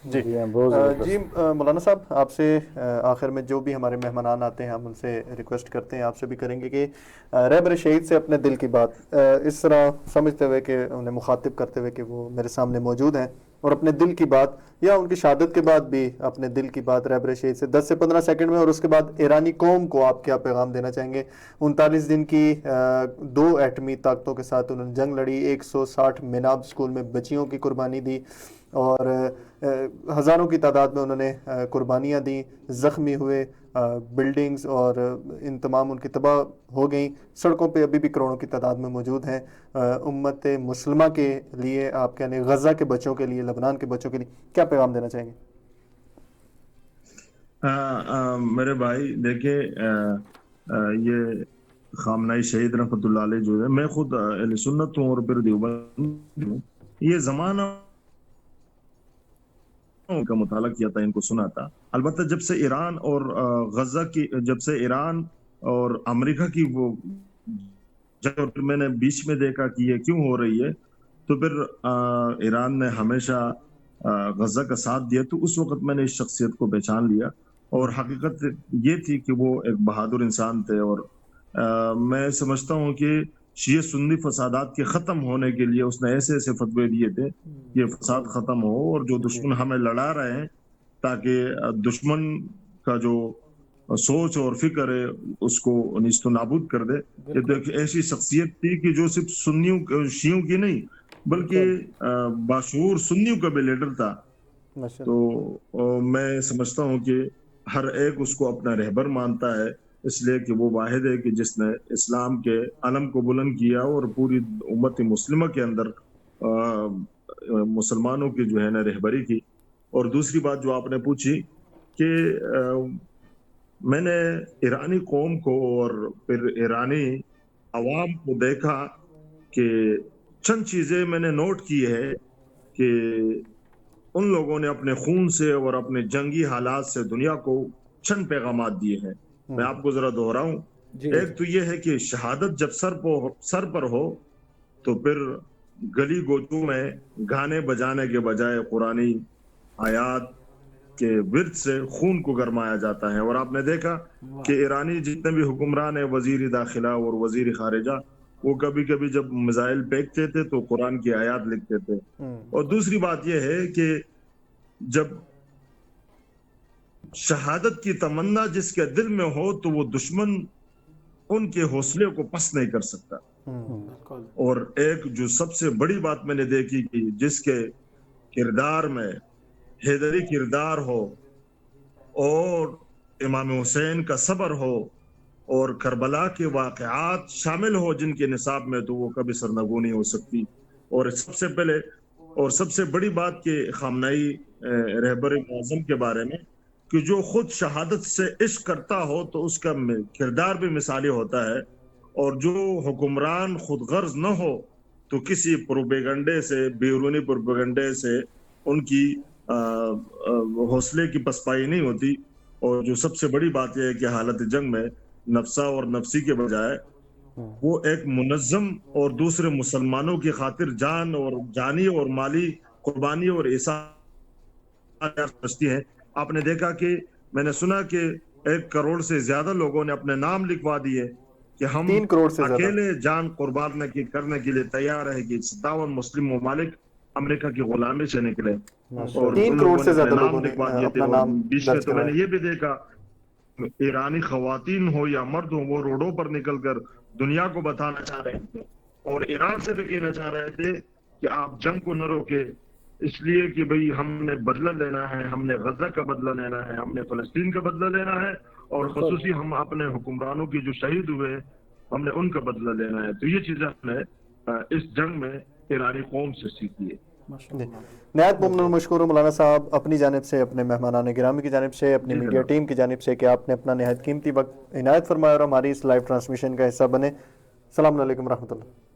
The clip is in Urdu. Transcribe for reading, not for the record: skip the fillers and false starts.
جی جی مولانا صاحب، آپ سے آخر میں جو بھی ہمارے مہمانان آتے ہیں ہم ان سے ریکویسٹ کرتے ہیں، آپ سے بھی کریں گے کہ رہبر شہید سے اپنے دل کی بات اس طرح سمجھتے ہوئے کہ انہیں مخاطب کرتے ہوئے کہ وہ میرے سامنے موجود ہیں، اور اپنے دل کی بات یا ان کی شہادت کے بعد بھی اپنے دل کی بات رہبر شہید سے 10 سے 15 سیکنڈ میں، اور اس کے بعد ایرانی قوم کو آپ کیا پیغام دینا چاہیں گے؟ 39 دن کی 2 ایٹمی طاقتوں کے ساتھ انہوں نے جنگ لڑی، 160 میناب اسکول میں بچیوں کی قربانی دی، اور ہزاروں کی تعداد میں انہوں نے قربانیاں دیں، زخمی ہوئے، بلڈنگز اور ان تمام ان کی تباہ ہو گئیں، سڑکوں پہ ابھی بھی کروڑوں کی تعداد میں موجود ہیں۔ امت مسلمہ کے لیے آپ کہنے غزہ کے بچوں کے لیے، لبنان کے بچوں کے لیے کیا پیغام دینا چاہیں گے؟ میرے بھائی دیکھیں، یہ خامنۂ شہید رحمۃ اللہ علیہ جو ہے، میں خود اہل سنت ہوں اور پھر دیوبند ہوں، یہ زمانہ کا مطالعہ کیا تھا، ان کو سنا تھا۔ البتہ جب سے ایران اور غزہ کی، جب سے ایران اور امریکہ کی وہ جنگ میں نے بیچ میں دیکھا کہ یہ کیوں ہو رہی ہے، تو پھر ایران نے ہمیشہ غزہ کا ساتھ دیا، تو اس وقت میں نے اس شخصیت کو پہچان لیا، اور حقیقت یہ تھی کہ وہ ایک بہادر انسان تھے، اور میں سمجھتا ہوں کہ شیعہ سنی فسادات کے ختم ہونے کے لیے اس نے ایسے ایسے فتوے دیے تھے، یہ فساد ختم ہو، اور جو دشمن ہمیں لڑا رہے ہیں تاکہ دشمن کا جو سوچ اور فکر ہے اس کو نیست و نابود کر دے۔ یہ تو ایک ایسی شخصیت تھی کہ جو صرف سنیوں شیعوں کی نہیں بلکہ باشعور سنیوں کا بھی لیڈر تھا۔ تو میں سمجھتا ہوں کہ ہر ایک اس کو اپنا رہبر مانتا ہے، اس لیے کہ وہ واحد ہے کہ جس نے اسلام کے علم کو بلند کیا اور پوری امت مسلمہ کے اندر مسلمانوں کی جو ہے نا رہبری کی۔ اور دوسری بات جو آپ نے پوچھی کہ میں نے ایرانی قوم کو اور پھر ایرانی عوام کو دیکھا کہ چند چیزیں میں نے نوٹ کی ہے کہ ان لوگوں نے اپنے خون سے اور اپنے جنگی حالات سے دنیا کو چند پیغامات دیے ہیں، میں آپ کو ذرا دہراؤں۔ ایک تو یہ ہے کہ شہادت جب سر پر ہو تو پھر گلی گوچوں میں گانے بجانے کے بجائے قرآنی آیات کے ورد سے خون کو گرمایا جاتا ہے۔ اور آپ نے دیکھا کہ ایرانی جتنے بھی حکمران ہیں، وزیر داخلہ اور وزیر خارجہ، وہ کبھی کبھی جب میزائل پھینکتے تھے تو قرآن کی آیات لکھتے تھے۔ اور دوسری بات یہ ہے کہ جب شہادت کی تمنا جس کے دل میں ہو تو وہ دشمن ان کے حوصلے کو پس نہیں کر سکتا۔ اور ایک جو سب سے بڑی بات میں نے دیکھی کہ جس کے کردار میں حیدری کردار ہو اور امام حسین کا صبر ہو اور کربلا کے واقعات شامل ہو جن کے نصاب میں، تو وہ کبھی سرنگو نہیں ہو سکتی۔ اور سب سے پہلے اور سب سے بڑی بات کہ خامنۂ رہبر اعظم کے بارے میں کہ جو خود شہادت سے عشق کرتا ہو تو اس کا کردار بھی مثالی ہوتا ہے، اور جو حکمران خود غرض نہ ہو تو کسی پروپیگنڈے سے، بیرونی پروپیگنڈے سے ان کی حوصلے کی پسپائی نہیں ہوتی۔ اور جو سب سے بڑی بات یہ ہے کہ حالت جنگ میں نفسا اور نفسی کے بجائے وہ ایک منظم اور دوسرے مسلمانوں کی خاطر جان اور جانی اور مالی قربانی اور احساس ہیں۔ آپ نے دیکھا کہ میں نے سنا کہ 1 کروڑ سے زیادہ لوگوں نے اپنے نام لکھوا دیے کہ ہم 3 کروڑ سے زیادہ اکیلے جان قربان کرنے کے لیے تیار ہے، کہ 57 مسلم ممالک امریکہ کی غلامی سے نکلے، اور 3 ان کروڑ لوگوں نے سے اپنے زیادہ نام لوگوں نے لکھوا دیے تھے۔ اپنا اور نام بیچ میں درج تو میں نے کرایا۔ یہ بھی دیکھا ایرانی خواتین ہو یا مرد ہو، وہ روڈوں پر نکل کر دنیا کو بتانا چاہ رہے تھے اور ایران سے بھی کہنا چاہ رہے تھے کہ آپ جنگ کو نہ روکے، اس لیے کہ بھئی ہم نے بدلہ لینا ہے، ہم نے غزہ کا بدلہ لینا ہے، ہم نے فلسطین کا بدلہ لینا ہے، اور خصوصی ہم اپنے حکمرانوں کی جو شہید ہوئے ہم نے ان کا بدلہ لینا ہے۔ تو یہ چیزیں ہم نے اس جنگ میں ایرانی قوم سے سیکھی ہے۔ نہایت ممنون، مشکور ہوں مولانا صاحب اپنی جانب سے، اپنے مہمانان گرامی کی جانب سے، اپنی میڈیا ٹیم کی جانب سے، کہ آپ نے اپنا نہایت قیمتی وقت عنایت فرمایا اور ہماری اس لائیو ٹرانسمیشن کا حصہ بنے۔ السلام علیکم ورحمۃ اللہ۔